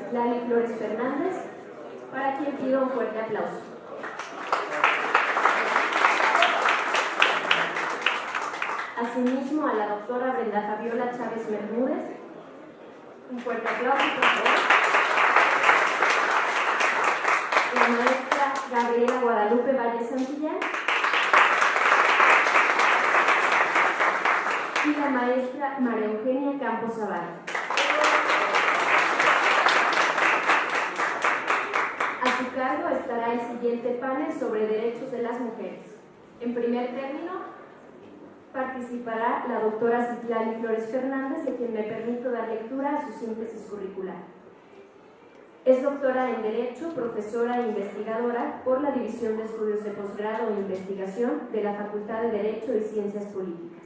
Citlali Flores Fernández, para quien pido un fuerte aplauso. Asimismo, a la doctora Brenda Fabiola Chávez Bermúdez, un fuerte aplauso, por favor. La maestra Gabriela Guadalupe Valle Santillán y la maestra María Eugenia Campos Zavala. A su cargo estará el siguiente panel sobre derechos de las mujeres. En primer término, participará la doctora Citlali Flores Fernández, a quien me permito dar lectura a su síntesis curricular. Es doctora en Derecho, profesora e investigadora por la División de Estudios de Posgrado e Investigación de la Facultad de Derecho y Ciencias Políticas,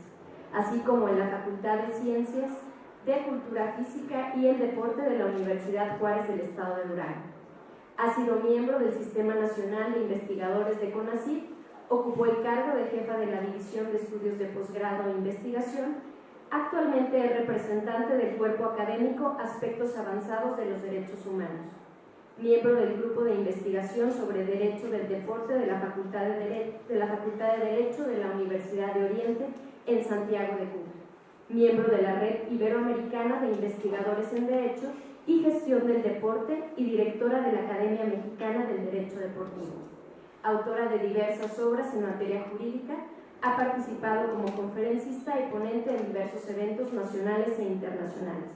así como en la Facultad de Ciencias de Cultura Física y el Deporte de la Universidad Juárez del Estado de Durango. Ha sido miembro del Sistema Nacional de Investigadores de CONACYT. Ocupó el cargo de jefa de la División de Estudios de Posgrado e Investigación. Actualmente es representante del cuerpo académico Aspectos Avanzados de los Derechos Humanos, miembro del Grupo de Investigación sobre Derecho del Deporte de la Facultad de Derecho de la Universidad de Oriente en Santiago de Cuba, miembro de la Red Iberoamericana de Investigadores en Derecho y Gestión del Deporte y directora de la Academia Mexicana del Derecho Deportivo. Autora de diversas obras en materia jurídica, ha participado como conferencista y ponente en diversos eventos nacionales e internacionales.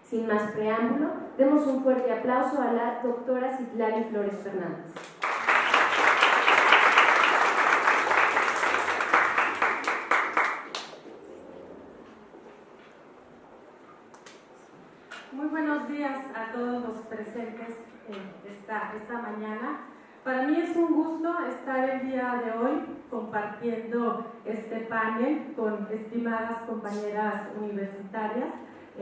Sin más preámbulo, demos un fuerte aplauso a la doctora Citlali Flores Fernández. Muy buenos días a todos los presentes esta mañana. Para mí es un gusto estar el día de hoy compartiendo este panel con estimadas compañeras universitarias.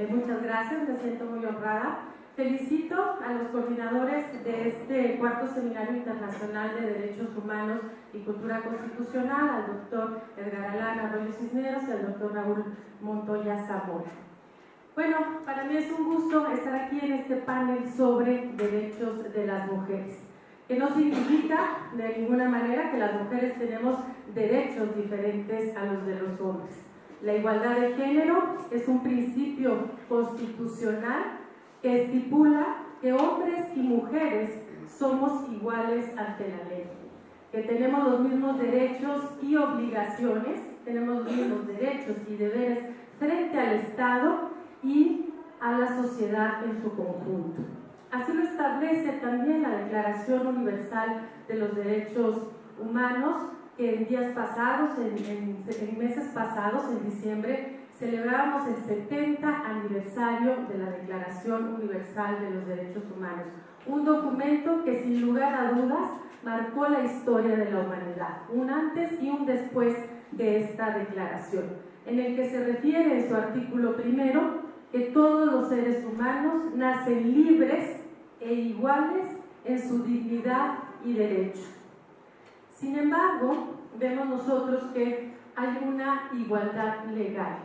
Muchas gracias, me siento muy honrada. Felicito a los coordinadores de este cuarto Seminario Internacional de Derechos Humanos y Cultura Constitucional, al doctor Edgar Alán Arroyo Cisneros y al doctor Raúl Montoya Zamora. Bueno, para mí es un gusto estar aquí en este panel sobre derechos de las mujeres, que no significa de ninguna manera que las mujeres tenemos derechos diferentes a los de los hombres. La igualdad de género es un principio constitucional que estipula que hombres y mujeres somos iguales ante la ley, que tenemos los mismos derechos y obligaciones, tenemos los mismos derechos y deberes frente al Estado y a la sociedad en su conjunto. Así lo establece también la Declaración Universal de los Derechos Humanos, que en días pasados, en meses pasados, en diciembre, celebrábamos el 70 aniversario de la Declaración Universal de los Derechos Humanos, un documento que sin lugar a dudas marcó la historia de la humanidad, un antes y un después de esta declaración, en el que se refiere en su artículo primero que todos los seres humanos nacen libres e iguales en su dignidad y derechos. Sin embargo, vemos nosotros que hay una igualdad legal.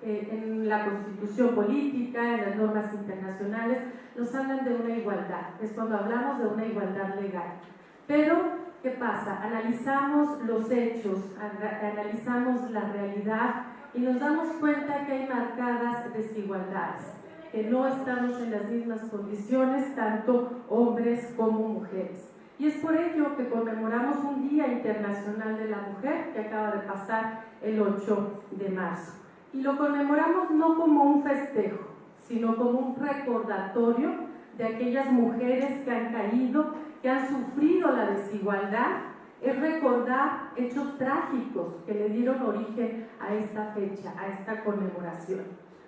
En la Constitución política, en las normas internacionales, nos hablan de una igualdad. Es cuando hablamos de una igualdad legal. Pero, ¿qué pasa? Analizamos los hechos, analizamos la realidad y nos damos cuenta que hay marcadas desigualdades, que no estamos en las mismas condiciones, tanto hombres como mujeres. Y es por ello que conmemoramos un Día Internacional de la Mujer que acaba de pasar el 8 de marzo. Y lo conmemoramos no como un festejo, sino como un recordatorio de aquellas mujeres que han caído, que han sufrido la desigualdad. Es recordar hechos trágicos que le dieron origen a esta fecha, a esta conmemoración.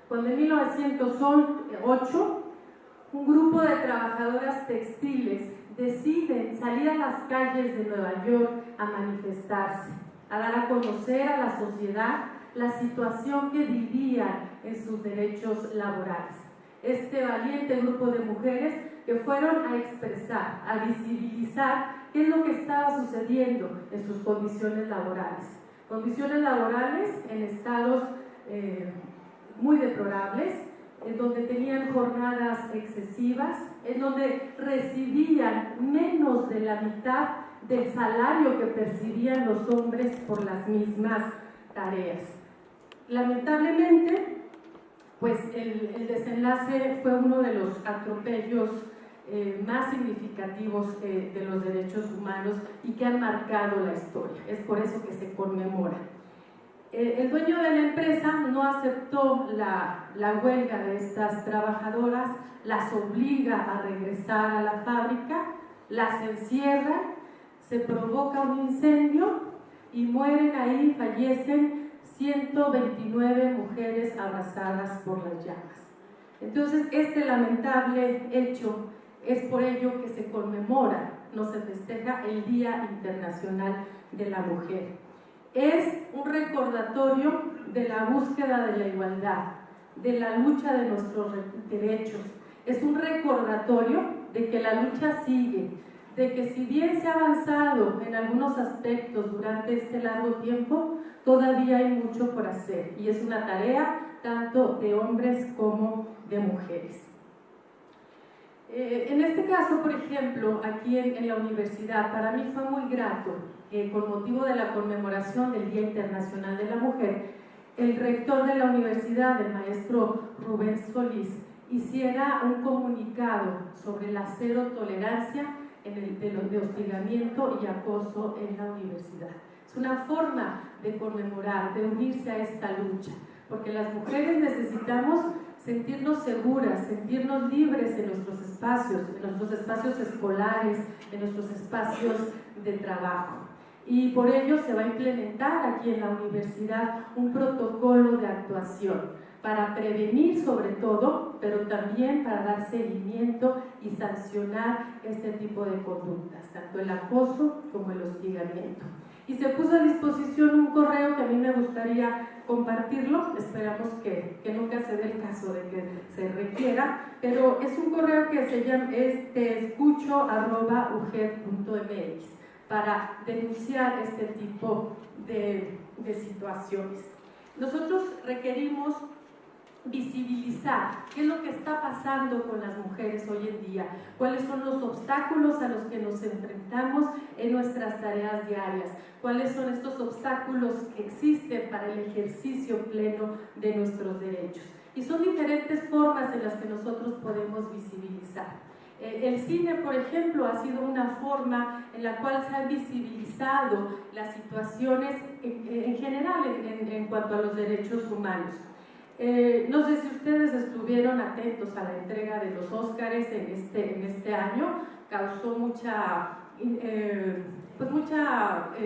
Cuando en 1908 un grupo de trabajadoras textiles deciden salir a las calles de Nueva York a manifestarse, a dar a conocer a la sociedad la situación que vivían en sus derechos laborales. Este valiente grupo de mujeres que fueron a expresar, a visibilizar qué es lo que estaba sucediendo en sus condiciones laborales en estados muy deplorables, donde tenían jornadas excesivas, en donde recibían menos de la mitad del salario que percibían los hombres por las mismas tareas. Lamentablemente, pues el desenlace fue uno de los atropellos más significativos de los derechos humanos y que han marcado la historia. Es por eso que se conmemora. El dueño de la empresa no aceptó la huelga de estas trabajadoras, las obliga a regresar a la fábrica, las encierra, se provoca un incendio y mueren ahí, fallecen 129 mujeres abrazadas por las llamas. Entonces, este lamentable hecho es por ello que se conmemora, no se festeja el Día Internacional de la Mujer. Es un recordatorio de la búsqueda de la igualdad, de la lucha de nuestros derechos. Es un recordatorio de que la lucha sigue, de que si bien se ha avanzado en algunos aspectos durante este largo tiempo, todavía hay mucho por hacer y es una tarea tanto de hombres como de mujeres. En este caso, por ejemplo, aquí en la universidad, para mí fue muy grato que con motivo de la conmemoración del Día Internacional de la Mujer, el rector de la universidad, el maestro Rubén Solís, hiciera un comunicado sobre la cero tolerancia de hostigamiento y acoso en la universidad. Es una forma de conmemorar, de unirse a esta lucha, porque las mujeres necesitamos sentirnos seguras, sentirnos libres en nuestros espacios escolares, en nuestros espacios de trabajo. Y por ello se va a implementar aquí en la universidad un protocolo de actuación para prevenir sobre todo, pero también para dar seguimiento y sancionar este tipo de conductas, tanto el acoso como el hostigamiento. Y se puso a disposición un correo que a mí me gustaría compartirlo, esperamos que nunca se dé el caso de que se requiera, pero es un correo que se llama escucho@uged.mx para denunciar este tipo de situaciones. Nosotros requerimos visibilizar qué es lo que está pasando con las mujeres hoy en día, cuáles son los obstáculos a los que nos enfrentamos en nuestras tareas diarias, cuáles son estos obstáculos que existen para el ejercicio pleno de nuestros derechos. Y son diferentes formas en las que nosotros podemos visibilizar. El cine, por ejemplo, ha sido una forma en la cual se han visibilizado las situaciones en general en cuanto a los derechos humanos. No sé si ustedes estuvieron atentos a la entrega de los Óscares en este año, causó mucha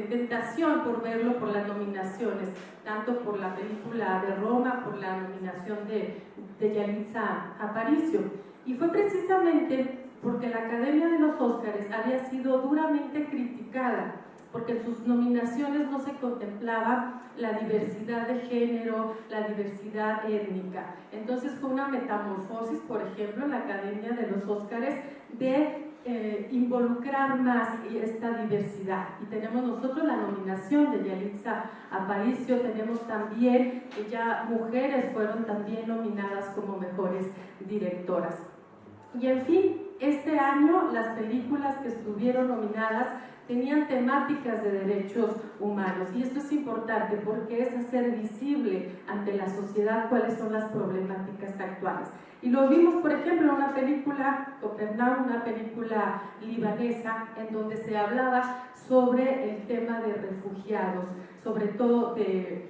tentación por verlo por las nominaciones, tanto por la película de Roma, por la nominación de Yalitza Aparicio. Y fue precisamente porque la Academia de los Óscares había sido duramente criticada, porque en sus nominaciones no se contemplaba la diversidad de género, la diversidad étnica. Entonces fue una metamorfosis, por ejemplo, en la Academia de los Óscares de involucrar más esta diversidad. Y tenemos nosotros la nominación de Yalitza Aparicio, tenemos también que ya mujeres fueron también nominadas como mejores directoras. Y en fin, este año las películas que estuvieron nominadas tenían temáticas de derechos humanos, y esto es importante porque es hacer visible ante la sociedad cuáles son las problemáticas actuales. Y lo vimos, por ejemplo, en una película, Copenhague, una película libanesa, en donde se hablaba sobre el tema de refugiados, sobre todo de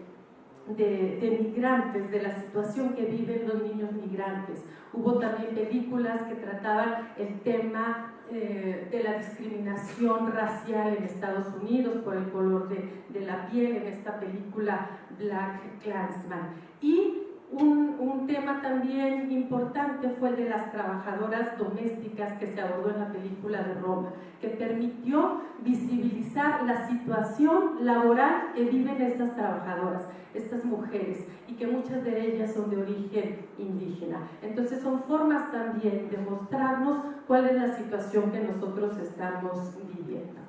migrantes, de la situación que viven los niños migrantes. Hubo también películas que trataban el tema de la discriminación racial en Estados Unidos por el color de la piel, en esta película Black Klansman. Y un tema también importante fue el de las trabajadoras domésticas que se abordó en la película de Roma, que permitió visibilizar la situación laboral que viven estas trabajadoras, estas mujeres, y que muchas de ellas son de origen indígena. Entonces son formas también de mostrarnos cuál es la situación que nosotros estamos viviendo.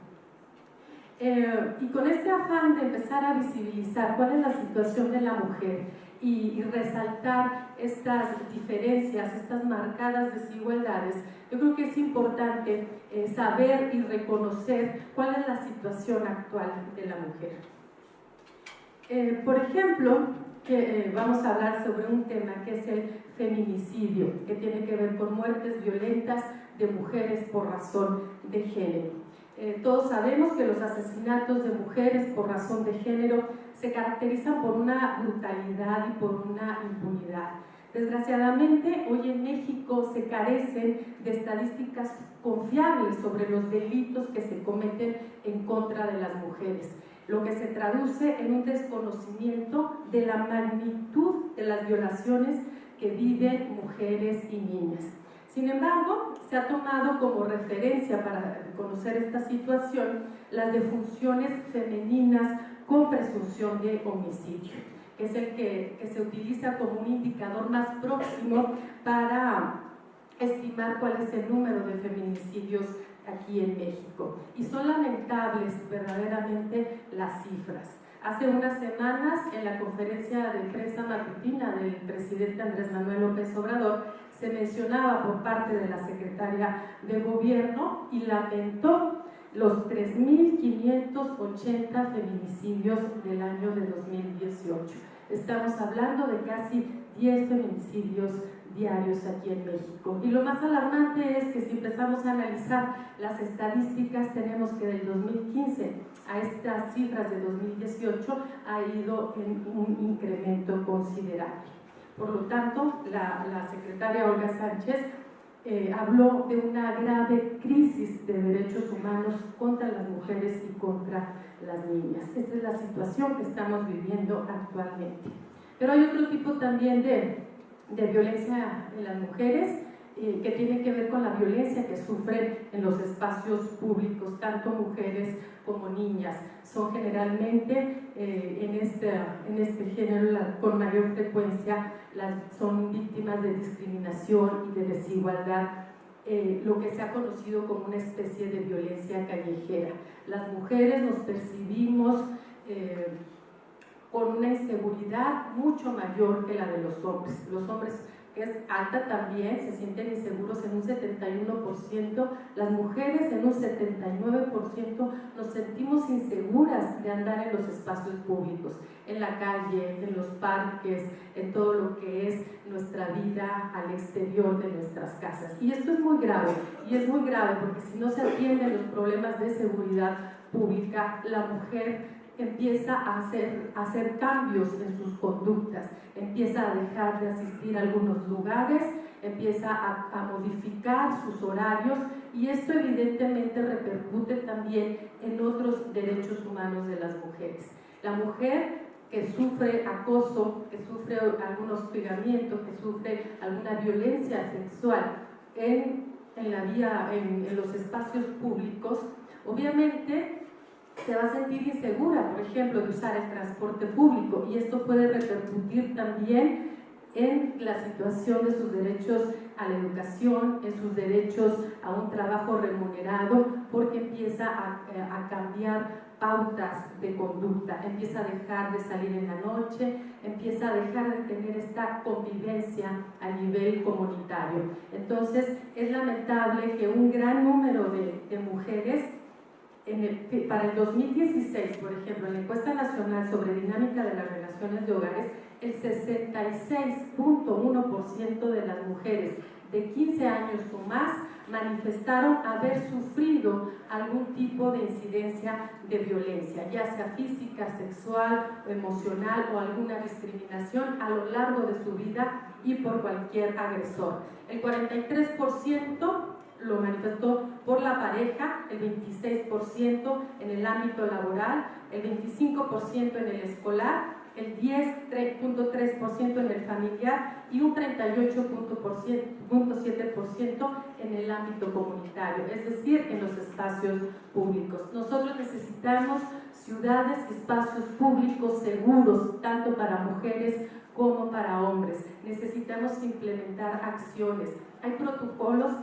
Y con este afán de empezar a visibilizar cuál es la situación de la mujer y resaltar estas diferencias, estas marcadas desigualdades, yo creo que es importante saber y reconocer cuál es la situación actual de la mujer. Por ejemplo, vamos a hablar sobre un tema que es el feminicidio, que tiene que ver con muertes violentas de mujeres por razón de género. Todos sabemos que los asesinatos de mujeres por razón de género se caracterizan por una brutalidad y por una impunidad. Desgraciadamente, hoy en México se carecen de estadísticas confiables sobre los delitos que se cometen en contra de las mujeres, lo que se traduce en un desconocimiento de la magnitud de las violaciones que viven mujeres y niñas. Sin embargo, se ha tomado como referencia para conocer esta situación las defunciones femeninas con presunción de homicidio, que es el que se utiliza como un indicador más próximo para estimar cuál es el número de feminicidios aquí en México. Y son lamentables verdaderamente las cifras. Hace unas semanas, en la conferencia de prensa matutina del presidente Andrés Manuel López Obrador, se mencionaba por parte de la secretaria de Gobierno y lamentó los 3.580 feminicidios del año de 2018. Estamos hablando de casi 10 feminicidios diarios aquí en México. Y lo más alarmante es que si empezamos a analizar las estadísticas, tenemos que del 2015 a estas cifras de 2018 ha ido en un incremento considerable. Por lo tanto, la secretaria Olga Sánchez habló de una grave crisis de derechos humanos contra las mujeres y contra las niñas. Esta es la situación que estamos viviendo actualmente. Pero hay otro tipo también de violencia en las mujeres que tiene que ver con la violencia que sufren en los espacios públicos, tanto mujeres como niñas. Son generalmente en este género con mayor frecuencia son víctimas de discriminación y de desigualdad, lo que se ha conocido como una especie de violencia callejera. Las mujeres nos percibimos con una inseguridad mucho mayor que la de los hombres. Los hombres, que es alta también, se sienten inseguros en un 71%, las mujeres en un 79% nos sentimos inseguras de andar en los espacios públicos, en la calle, en los parques, en todo lo que es nuestra vida al exterior de nuestras casas. Y esto es muy grave, porque si no se atienden los problemas de seguridad pública, la mujer empieza a hacer cambios en sus conductas, empieza a dejar de asistir a algunos lugares, empieza a modificar sus horarios, y esto evidentemente repercute también en otros derechos humanos de las mujeres. La mujer que sufre acoso, que sufre algún hostigamiento, que sufre alguna violencia sexual en los espacios públicos, obviamente se va a sentir insegura, por ejemplo, de usar el transporte público, y esto puede repercutir también en la situación de sus derechos a la educación, en sus derechos a un trabajo remunerado, porque empieza a cambiar pautas de conducta, empieza a dejar de salir en la noche, empieza a dejar de tener esta convivencia a nivel comunitario. Entonces, es lamentable que un gran número de mujeres para el 2016, por ejemplo, en la encuesta nacional sobre dinámica de las relaciones de hogares, el 66.1% de las mujeres de 15 años o más manifestaron haber sufrido algún tipo de incidencia de violencia, ya sea física, sexual o emocional, o alguna discriminación a lo largo de su vida y por cualquier agresor. El 43% lo manifestó por la pareja, el 26% en el ámbito laboral, el 25% en el escolar, el 10.3% en el familiar y un 38.7% en el ámbito comunitario, es decir, en los espacios públicos. Nosotros necesitamos ciudades y espacios públicos seguros, tanto para mujeres como para hombres. Necesitamos implementar acciones. Hay protocolos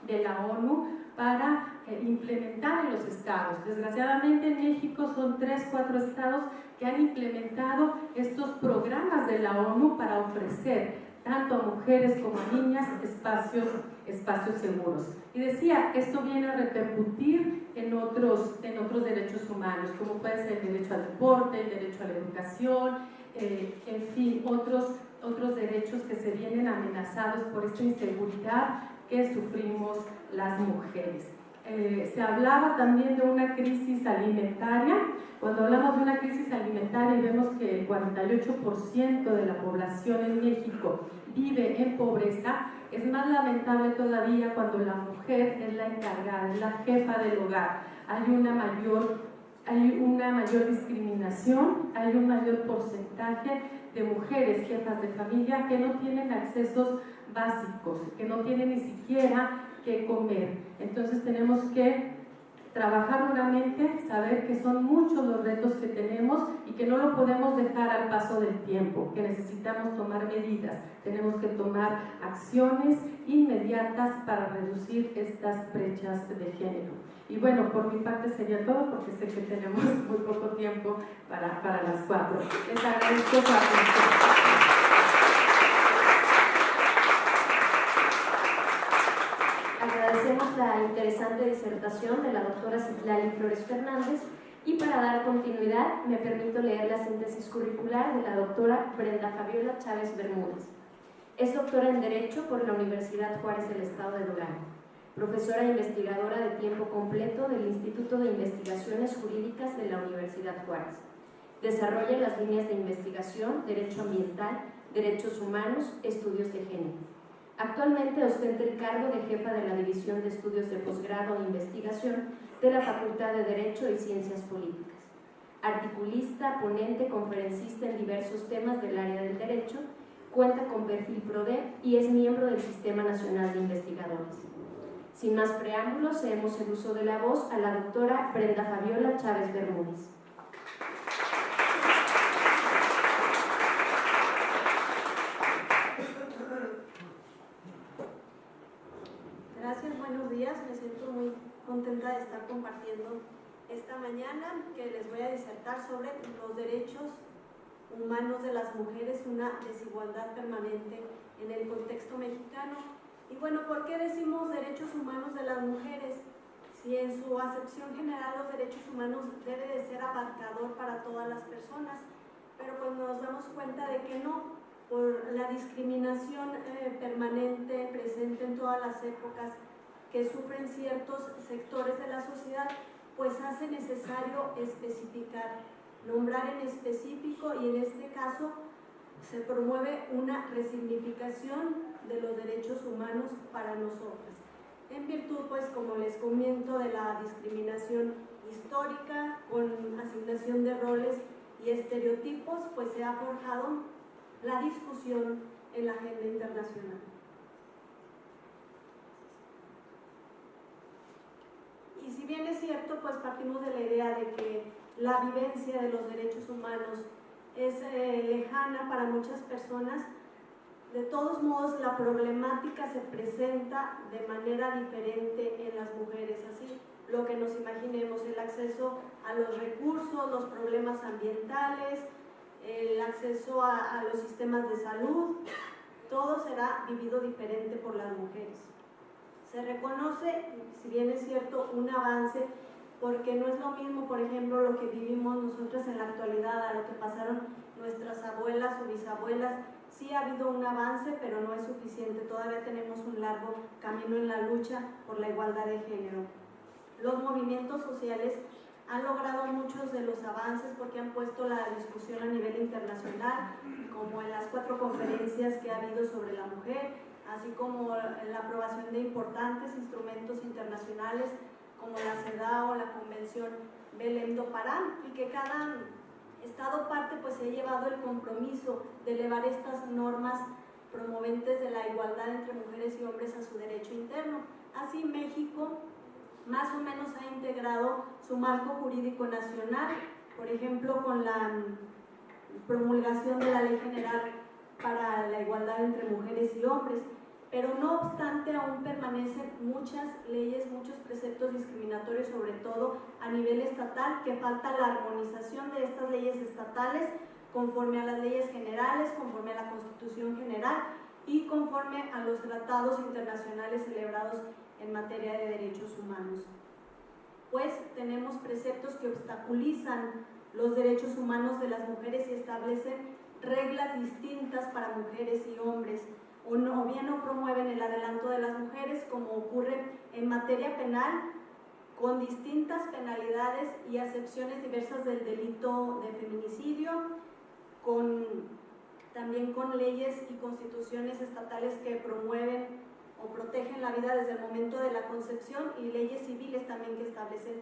de la ONU para implementar en los estados. Desgraciadamente en México son 3, 4 estados que han implementado estos programas de la ONU para ofrecer tanto a mujeres como a niñas espacios seguros. Y decía, esto viene a repercutir en otros derechos humanos, como puede ser el derecho al deporte, el derecho a la educación, en fin, otros derechos que se vienen amenazados por esta inseguridad que sufrimos las mujeres. Se hablaba también de una crisis alimentaria. Cuando hablamos de una crisis alimentaria y vemos que el 48% de la población en México vive en pobreza, es más lamentable todavía cuando la mujer es la encargada, es la jefa del hogar. Hay una mayor discriminación, hay un mayor porcentaje de mujeres jefas de familia que no tienen accesos básicos, que no tienen ni siquiera que comer. Entonces tenemos que trabajar duramente, saber que son muchos los retos que tenemos y que no lo podemos dejar al paso del tiempo, que necesitamos tomar medidas, tenemos que tomar acciones inmediatas para reducir estas brechas de género. Y bueno, por mi parte sería todo, porque sé que tenemos muy poco tiempo para las 4. Les agradezco su atención. Agradecemos la interesante disertación de la doctora Citlali Flores Fernández y para dar continuidad me permito leer la síntesis curricular de la doctora Brenda Fabiola Chávez Bermúdez. Es doctora en Derecho por la Universidad Juárez del Estado de Durango, profesora e investigadora de tiempo completo del Instituto de Investigaciones Jurídicas de la Universidad Juárez. Desarrolla las líneas de investigación, Derecho Ambiental, Derechos Humanos, Estudios de Género. Actualmente ostenta el cargo de jefa de la División de Estudios de Posgrado e Investigación de la Facultad de Derecho y Ciencias Políticas. Articulista, ponente, conferencista en diversos temas del área del derecho, cuenta con perfil PRODE y es miembro del Sistema Nacional de Investigadores. Sin más preámbulos, cedemos el uso de la voz a la doctora Brenda Fabiola Chávez Bermúdez. Gracias, buenos días. Me siento muy contenta de estar compartiendo esta mañana que les voy a disertar sobre los derechos humanos de las mujeres, una desigualdad permanente en el contexto mexicano. Y bueno, ¿por qué decimos derechos humanos de las mujeres? Si en su acepción general los derechos humanos debe de ser abarcador para todas las personas, pero pues nos damos cuenta de que no, por la discriminación permanente, presente en todas las épocas, que sufren ciertos sectores de la sociedad, pues hace necesario especificar, nombrar en específico, y en este caso se promueve una resignificación de los derechos humanos para nosotras, en virtud, pues como les comento, de la discriminación histórica, con asignación de roles y estereotipos, pues se ha forjado la discusión en la agenda internacional. Y si bien es cierto, pues partimos de la idea de que la vivencia de los derechos humanos es lejana para muchas personas, de todos modos la problemática se presenta de manera diferente en las mujeres, así lo que nos imaginemos, el acceso a los recursos, los problemas ambientales, el acceso a los sistemas de salud, todo será vivido diferente por las mujeres. Se reconoce, si bien es cierto, un avance, porque no es lo mismo, por ejemplo, lo que vivimos nosotras en la actualidad a lo que pasaron nuestras abuelas o bisabuelas. Sí ha habido un avance, pero no es suficiente, todavía tenemos un largo camino en la lucha por la igualdad de género. Los movimientos sociales han logrado muchos de los avances porque han puesto la discusión a nivel internacional, como en las 4 conferencias que ha habido sobre la mujer, así como la aprobación de importantes instrumentos internacionales como la CEDAW o la Convención Belém do Pará, y que cada Estado parte pues se ha llevado el compromiso de elevar estas normas promoventes de la igualdad entre mujeres y hombres a su derecho interno. Así México más o menos ha integrado su marco jurídico nacional, por ejemplo con la promulgación de la Ley General para la Igualdad entre Mujeres y Hombres, pero no obstante aún permanecen muchas leyes, muchos preceptos discriminatorios, sobre todo a nivel estatal, que falta la armonización de estas leyes estatales conforme a las leyes generales, conforme a la Constitución General y conforme a los tratados internacionales celebrados en materia de derechos humanos. Pues tenemos preceptos que obstaculizan los derechos humanos de las mujeres y establecen reglas distintas para mujeres y hombres, o bien no promueven el adelanto de las mujeres, como ocurre en materia penal, con distintas penalidades y acepciones diversas del delito de feminicidio, también con leyes y constituciones estatales que promueven o protegen la vida desde el momento de la concepción, y leyes civiles también que establecen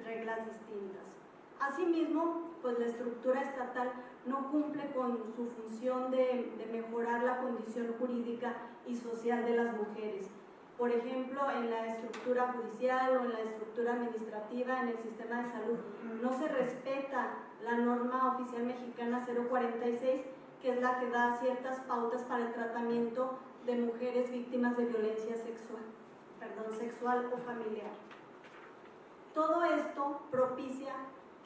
reglas distintas. Asimismo, pues la estructura estatal no cumple con su función de mejorar la condición jurídica y social de las mujeres. Por ejemplo, en la estructura judicial o en la estructura administrativa, en el sistema de salud, no se respeta la norma oficial mexicana 046, que es la que da ciertas pautas para el tratamiento de mujeres víctimas de violencia sexual o familiar. Todo esto propicia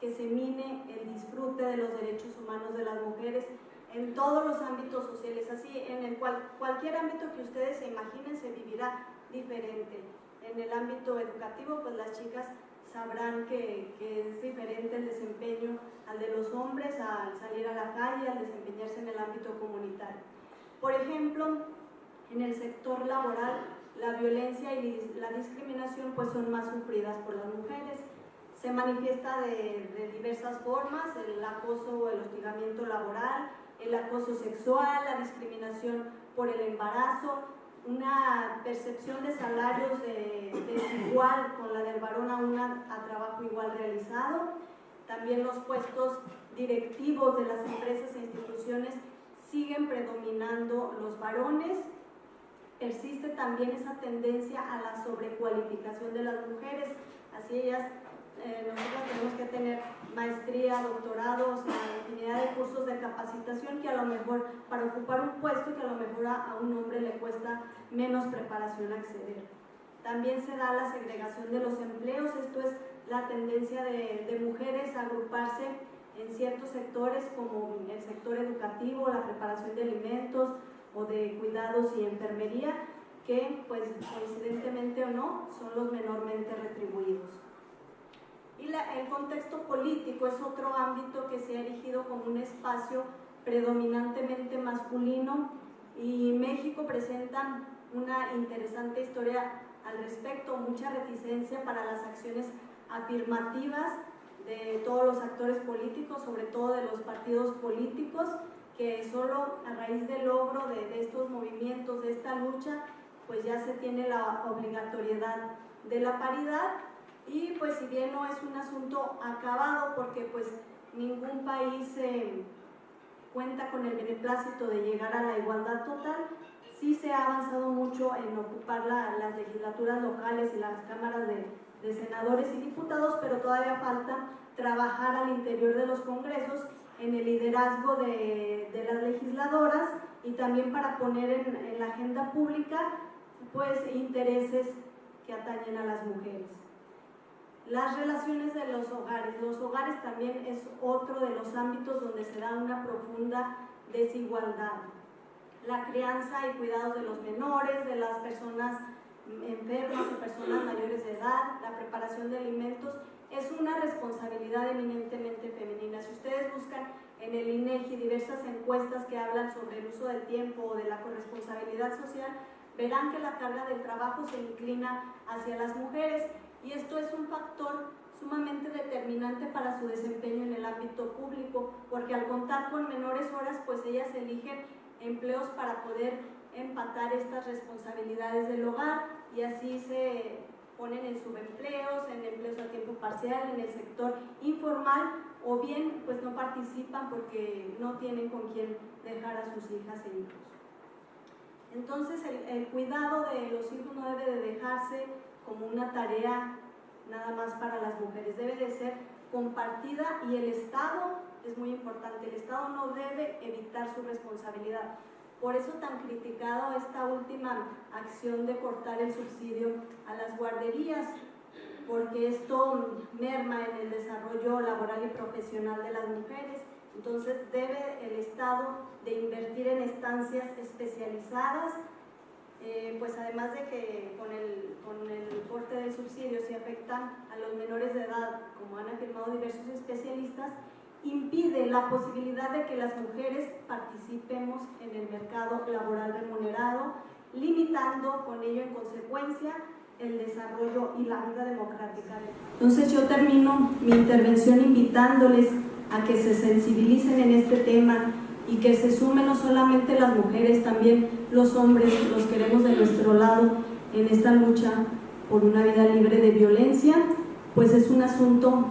que se mine el disfrute de los derechos humanos de las mujeres en todos los ámbitos sociales, así en el cualquier ámbito que ustedes se imaginen se vivirá diferente. En el ámbito educativo, pues las chicas sabrán que es diferente el desempeño al de los hombres al salir a la calle, al desempeñarse en el ámbito comunitario. Por ejemplo, en el sector laboral, la violencia y la discriminación pues son más sufridas por las mujeres. Se manifiesta de diversas formas: el acoso o el hostigamiento laboral, el acoso sexual, la discriminación por el embarazo, una percepción de salarios desigual con la del varón a trabajo igual realizado. También los puestos directivos de las empresas e instituciones siguen predominando los varones. Persiste también esa tendencia a la sobrecualificación de las mujeres, así nosotros tenemos que tener maestría, doctorados, infinidad de cursos de capacitación que a lo mejor para ocupar un puesto que a lo mejor a un hombre le cuesta menos preparación acceder. También se da la segregación de los empleos, esto es la tendencia de mujeres a agruparse en ciertos sectores como el sector educativo, la preparación de alimentos o de cuidados y enfermería, que pues coincidentemente o no son los menormente retribuidos. Y el contexto político es otro ámbito que se ha erigido como un espacio predominantemente masculino, y México presenta una interesante historia al respecto, mucha reticencia para las acciones afirmativas de todos los actores políticos, sobre todo de los partidos políticos, que solo a raíz del logro de estos movimientos, de esta lucha, pues ya se tiene la obligatoriedad de la paridad. Y pues si bien no es un asunto acabado, porque pues ningún país cuenta con el beneplácito de llegar a la igualdad total, sí se ha avanzado mucho en ocupar las legislaturas locales y las cámaras de senadores y diputados, pero todavía falta trabajar al interior de los congresos en el liderazgo de las legisladoras, y también para poner en la agenda pública pues intereses que atañen a las mujeres. Las relaciones de los hogares también es otro de los ámbitos donde se da una profunda desigualdad. La crianza y cuidados de los menores, de las personas enfermas y personas mayores de edad, la preparación de alimentos, es una responsabilidad eminentemente femenina. Si ustedes buscan en el INEGI diversas encuestas que hablan sobre el uso del tiempo o de la corresponsabilidad social, verán que la carga del trabajo se inclina hacia las mujeres, y esto es un factor sumamente determinante para su desempeño en el ámbito público, porque al contar con menores horas, pues ellas eligen empleos para poder empatar estas responsabilidades del hogar, y así se ponen en subempleos, en empleos a tiempo parcial, en el sector informal, o bien pues no participan porque no tienen con quién dejar a sus hijas e hijos. Entonces el cuidado de los hijos no debe de dejarse como una tarea nada más para las mujeres, debe de ser compartida, y el Estado es muy importante, el Estado no debe evitar su responsabilidad. Por eso tan criticado esta última acción de cortar el subsidio a las guarderías, porque esto merma en el desarrollo laboral y profesional de las mujeres. Entonces debe el Estado de invertir en estancias especializadas, pues además de que con el corte del subsidio se afecta a los menores de edad, como han afirmado diversos especialistas, impide la posibilidad de que las mujeres participemos en el mercado laboral remunerado, limitando con ello en consecuencia el desarrollo y la vida democrática. Entonces yo termino mi intervención invitándoles a que se sensibilicen en este tema y que se sumen no solamente las mujeres, también los hombres, los queremos de nuestro lado en esta lucha por una vida libre de violencia, pues es un asunto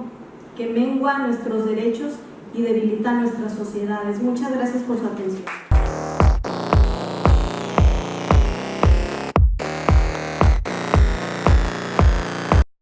que mengua nuestros derechos y debilita nuestras sociedades. Muchas gracias por su atención.